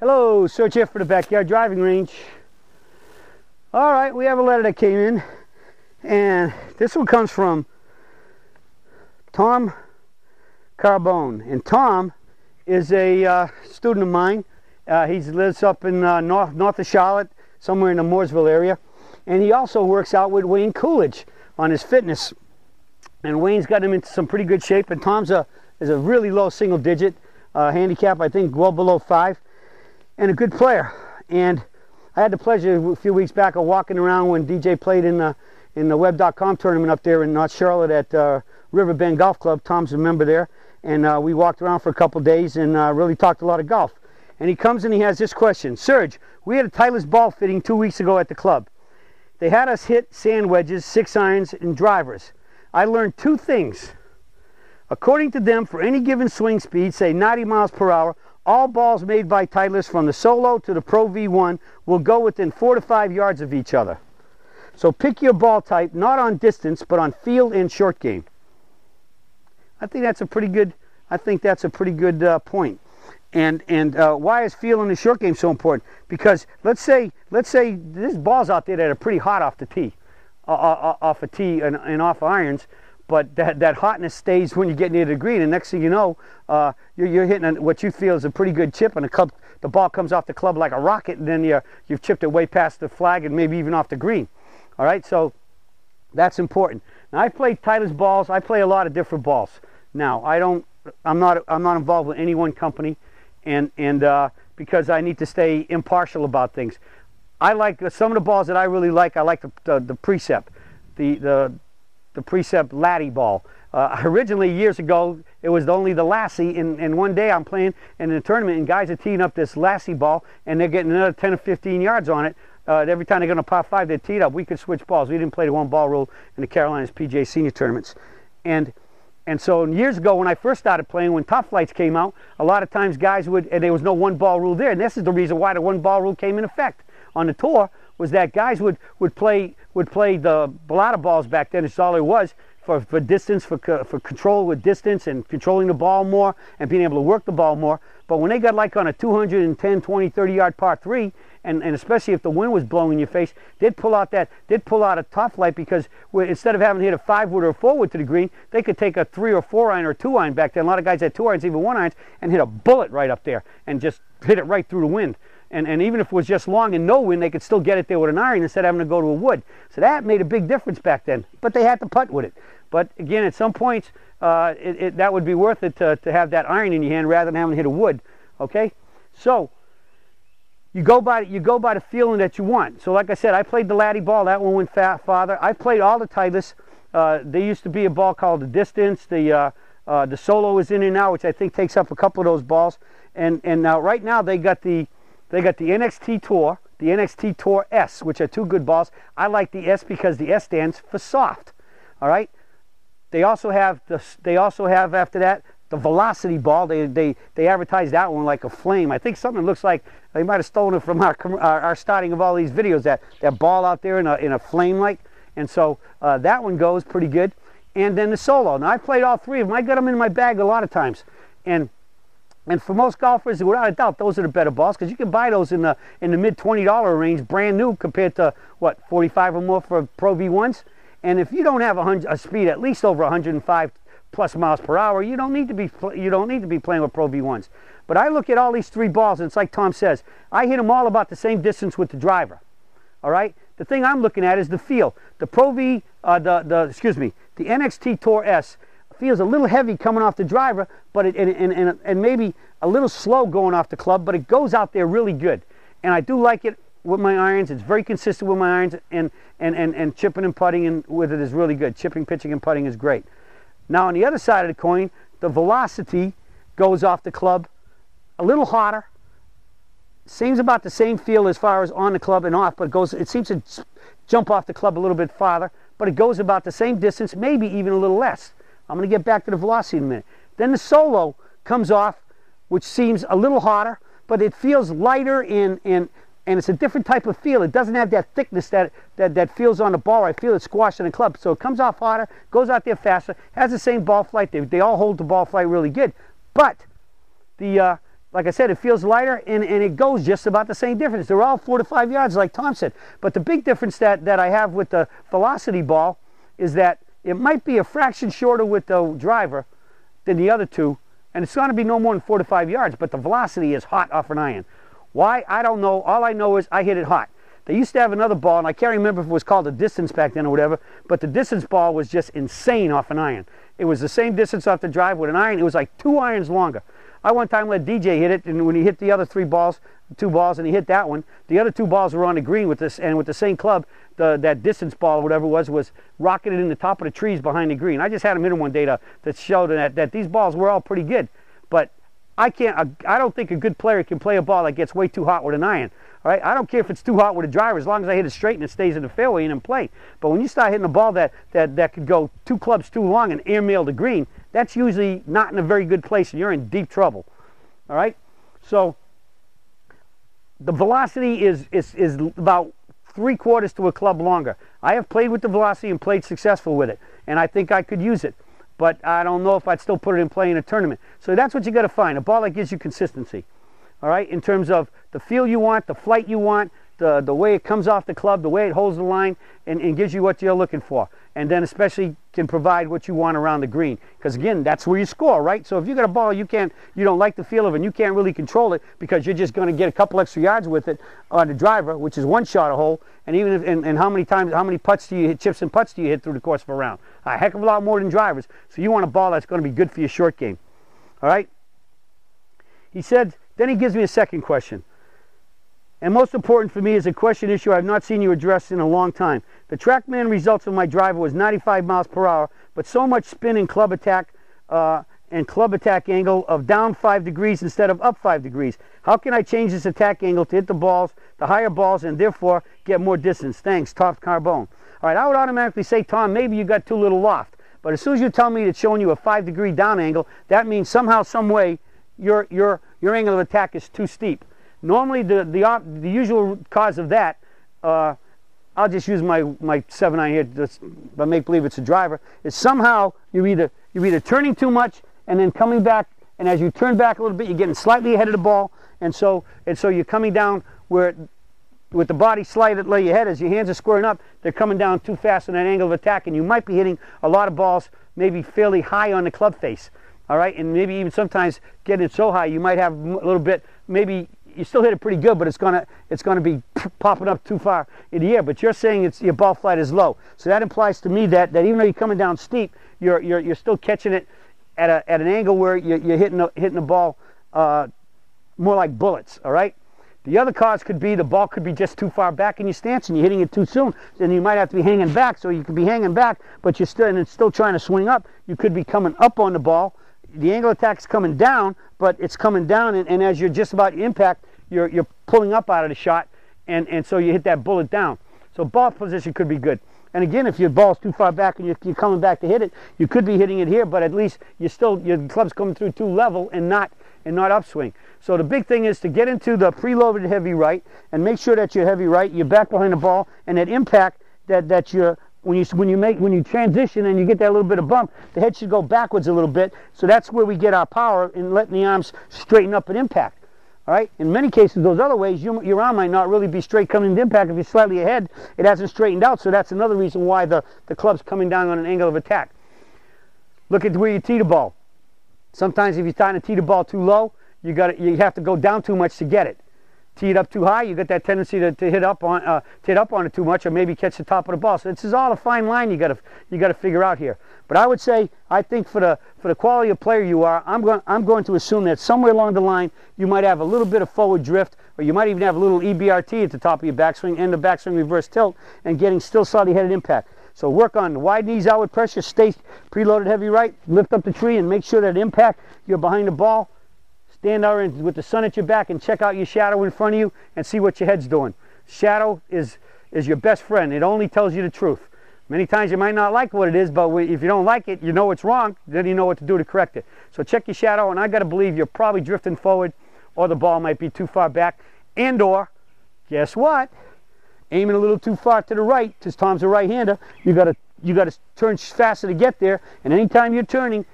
Hello, search here for the backyard driving range. All right, we have a letter that came in, and this one comes from Tom Carbone. And Tom is a student of mine. He lives up in north of Charlotte, somewhere in the Mooresville area. And he also works out with Wayne Coolidge on his fitness. And Wayne's got him into some pretty good shape. And Tom's is a really low single digit handicap, I think well below 5. And a good player. And I had the pleasure a few weeks back of walking around when DJ played in the Web.com tournament up there in North Charlotte at Riverbend Golf Club. Tom's a member there. And we walked around for a couple days and really talked a lot of golf. And he comes and he has this question. Serge, we had a Titleist ball fitting 2 weeks ago at the club. They had us hit sand wedges, 6 irons, and drivers. I learned 2 things. According to them, for any given swing speed, say 90 miles per hour, all balls made by Titleist from the Solo to the Pro V1 will go within 4 to 5 yards of each other. So pick your ball type, not on distance, but on field and short game. I think that's a pretty good. Point. And why is field and the short game so important? Because let's say this ball's out there that are pretty hot off the tee, off a tee and off irons. But that hotness stays when you get near the green, and next thing you know, you're hitting what you feel is a pretty good chip, and the ball comes off the club like a rocket, and then you've chipped it way past the flag and maybe even off the green. All right, so that's important. Now I play Titleist balls. I play a lot of different balls. Now I'm not involved with any one company, and because I need to be impartial about things. I like some of the balls that I really like. I like the Precept, the Precept Laddie ball. Originally, years ago, it was only the Lassie, and one day I'm playing in a tournament, and guys are teeing up this Lassie ball, and they're getting another 10 or 15 yards on it. Every time they're going to par 5, they teed up. We could switch balls. We didn't play the one ball rule in the Carolinas PGA Senior tournaments. And so years ago, when I first started playing, when Top Flights came out, a lot of times guys would, and there was no one ball rule there, and this is the reason why the one ball rule came in effect on the tour, was that guys would play the balata balls back then. It's all there was for distance, for control with distance and controlling the ball more and being able to work the ball more. But when they got like on a 210, 20, 30 yard par 3, and especially if the wind was blowing in your face, they'd pull out a Top Flight, because instead of having to hit a 5-wood or a 4-wood to the green, they could take a 3 or 4 iron or 2 iron back then. A lot of guys had 2 irons, even 1 irons, and hit a bullet right up there and just hit it right through the wind. And even if it was just long and no wind, they could still get it there with an iron instead of having to go to a wood. So that made a big difference back then. But they had to putt with it. But again, at some points, that would be worth it to have that iron in your hand rather than having to hit a wood. Okay? So you go by the feeling that you want. So like I said, I played the Laddie ball. That one went farther. I played all the Titleists. There used to be a ball called the Distance. The Solo is in there now, which I think takes up a couple of those balls. And now right now they got the NXT Tour, the NXT Tour S, which are 2 good balls. I like the S because the S stands for soft. All right. They also have after that the Velocity ball. They advertise that one like a flame. I think something looks like they might have stolen it from our starting of all these videos. That ball out there in a flame like, and so that one goes pretty good. And then the Solo. Now I played all 3 of them. I got them in my bag a lot of times, and for most golfers, without a doubt, those are the better balls, because you can buy those in the mid $20 range, brand new, compared to what, 45 or more for Pro V1s. And if you don't have a speed at least over 105 plus miles per hour, you don't need to be playing with Pro V1s. But I look at all these 3 balls, and it's like Tom says, I hit them all about the same distance with the driver. All right. The thing I'm looking at is the feel. The the NXT Tour S feels a little heavy coming off the driver, but and maybe a little slow going off the club, but it goes out there really good. And I do like it with my irons. It's very consistent with my irons, and chipping and putting and with it is really good. Chipping, pitching, and putting is great. Now on the other side of the coin, the Velocity goes off the club a little hotter. Seems about the same feel as far as on the club and off, but it seems to jump off the club a little bit farther, but it goes about the same distance, maybe even a little less. I'm going to get back to the Velocity in a minute. Then the Solo comes off, which seems a little hotter, but it feels lighter and it's a different type of feel. It doesn't have that thickness that feels on the ball. I feel it squashed in the club. So it comes off hotter, goes out there faster, has the same ball flight. They all hold the ball flight really good. But the like I said, it feels lighter, and it goes just about the same difference. They're all 4 to 5 yards, like Tom said. But the big difference that I have with the velocity ball is that it might be a fraction shorter with the driver than the other two, and it's going to be no more than 4 to 5 yards, but the velocity is hot off an iron. Why? I don't know. All I know is I hit it hot. They used to have another ball, and I can't remember if it was called a distance back then or whatever, but the distance ball was just insane off an iron. It was the same distance off the drive with an iron. It was like 2 irons longer. I one time let DJ hit it, and when he hit the other 2 balls, and he hit that one, the other 2 balls were on the green with this, and with the same club, that distance ball or whatever it was rocketed in the top of the trees behind the green. I just had him hit him one day to show that these balls were all pretty good, but I don't think a good player can play a ball that gets way too hot with an iron. All right? I don't care if it's too hot with a driver, as long as I hit it straight and it stays in the fairway and in play. But when you start hitting a ball that could go 2 clubs too long and airmail the green, that's usually not in a very good place, and you're in deep trouble. All right? So the velocity is about 3/4 to a club longer. I have played with the velocity and played successful with it, and I think I could use it. But I don't know if I'd still put it in play in a tournament. So that's what you got to find, a ball that gives you consistency. All right, in terms of the feel you want, the flight you want, the way it comes off the club, the way it holds the line, and gives you what you're looking for. And then especially can provide what you want around the green. Because again, that's where you score, right? So if you got a ball you don't like the feel of it, and you can't really control it because you're just going to get a couple extra yards with it on the driver, which is 1 shot a hole, and even if, and how many putts do you hit, chips and putts do you hit through the course of a round? A heck of a lot more than drivers. So you want a ball that's going to be good for your short game. All right? He said, then he gives me a second question. And most important for me is a question issue I've not seen you address in a long time. The TrackMan results of my driver was 95 miles per hour, but so much spin and club attack angle of down 5 degrees instead of up 5 degrees. How can I change this attack angle to hit the higher balls, and therefore get more distance? Thanks, Top Carbone. All right, I would automatically say, Tom, maybe you got too little loft. But as soon as you tell me it's showing you a 5-degree down angle, that means somehow, some way, your angle of attack is too steep. Normally, the usual cause of that, I'll just use my 7-iron here, but make believe it's a driver, is somehow you're either turning too much and then coming back, and as you turn back a little bit, you're getting slightly ahead of the ball, and so you're coming down where, with the body slightly lay your head, as your hands are squaring up, they're coming down too fast in that angle of attack, and you might be hitting a lot of balls maybe fairly high on the club face. All right, and maybe even sometimes getting it so high, you might have a little bit, maybe you still hit it pretty good, but it's gonna be popping up too far in the air. But you're saying your ball flight is low, so that implies to me that even though you're coming down steep, you're still catching it at an angle where you're hitting the ball more like bullets. All right. The other cause could be the ball could be just too far back in your stance, and you're hitting it too soon. Then you might have to be hanging back. So you could be hanging back, but it's still trying to swing up. You could be coming up on the ball. The angle attack is coming down, but it's coming down, and as you're just about to impact, you're pulling up out of the shot, and so you hit that bullet down. So ball position could be good. And again, if your ball's too far back and you're coming back to hit it, you could be hitting it here, but at least your club's coming through too level and not upswing. So the big thing is to get into the preloaded heavy right and make sure that you're heavy right, you're back behind the ball, and that impact that you're when you transition and you get that little bit of bump, the head should go backwards a little bit. So that's where we get our power in letting the arms straighten up at impact. All right. In many cases, those other ways, your arm might not really be straight coming into impact. If you're slightly ahead, it hasn't straightened out. So that's another reason why the club's coming down on an angle of attack. Look at where you tee the ball. Sometimes if you're trying to tee the ball too low, you have to go down too much to get it. Tee it up too high, you get that tendency to hit up on it too much, or maybe catch the top of the ball. So this is all a fine line you got to figure out here. But I would say, I think for the quality of player you are, I'm going to assume that somewhere along the line you might have a little bit of forward drift, or you might even have a little EBRT at the top of your backswing and the backswing reverse tilt, and getting still slightly headed impact. So work on the wide knees, outward pressure, stay preloaded heavy right, lift up the tree, and make sure that impact you're behind the ball. Stand out with the sun at your back and check out your shadow in front of you and see what your head's doing. Shadow is your best friend. It only tells you the truth. Many times you might not like what it is, but if you don't like it, you know it's wrong, then you know what to do to correct it. So check your shadow, and I got to believe you're probably drifting forward, or the ball might be too far back, and/or, guess what? Aiming a little too far to the right, because Tom's a right-hander. You got to turn faster to get there, and anytime you're turning,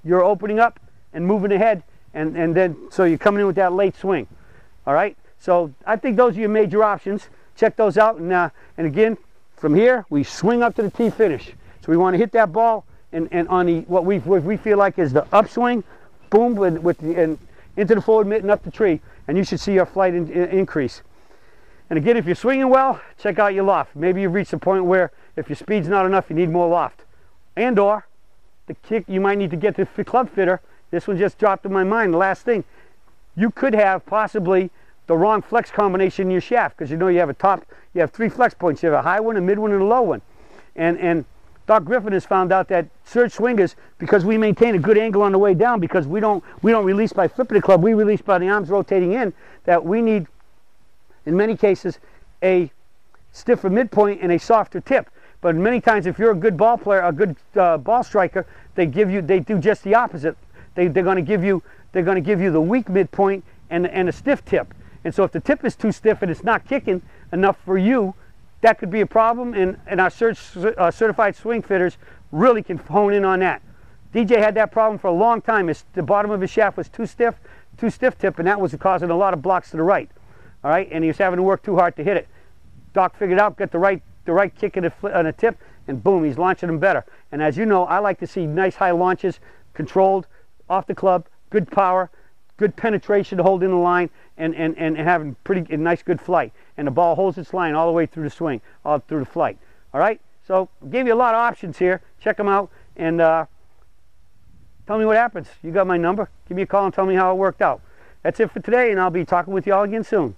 you're opening up and moving ahead, and then so you're coming in with that late swing. All right, so I think those are your major options. Check those out, and again, from here we swing up to the tee finish. So we want to hit that ball and on the what we feel like is the upswing, boom, and into the forward mitt and up the tree, and you should see your flight increase. And again, if you're swinging well, check out your loft. Maybe you've reached a point where if your speed's not enough, you need more loft. And or the kick, you might need to get to the club fitter. This one just dropped in my mind. The last thing, you could have possibly the wrong flex combination in your shaft, because you know you have 3 flex points. You have a high one, a mid one, and a low one. And Doc Griffin has found out that surge swingers, because we maintain a good angle on the way down, because we don't release by flipping the club, we release by the arms rotating in, that we need, in many cases, a stiffer midpoint and a softer tip. But many times, if you're a good ball player, a good ball striker, they do just the opposite. They're going to give you the weak midpoint and a stiff tip. And so if the tip is too stiff and it's not kicking enough for you, that could be a problem. And our certified swing fitters really can hone in on that. DJ had that problem for a long time. The bottom of his shaft was too stiff tip, and that was causing a lot of blocks to the right. All right, and he was having to work too hard to hit it. Doc figured out, get the right kick on a tip, and boom, he's launching them better. And as you know, I like to see nice high launches, controlled, off the club, good power, good penetration to hold in the line, and having a nice good flight. And the ball holds its line all the way through the swing, all through the flight. All right, so gave you a lot of options here. Check them out, and tell me what happens. You got my number. Give me a call and tell me how it worked out. That's it for today, and I'll be talking with you all again soon.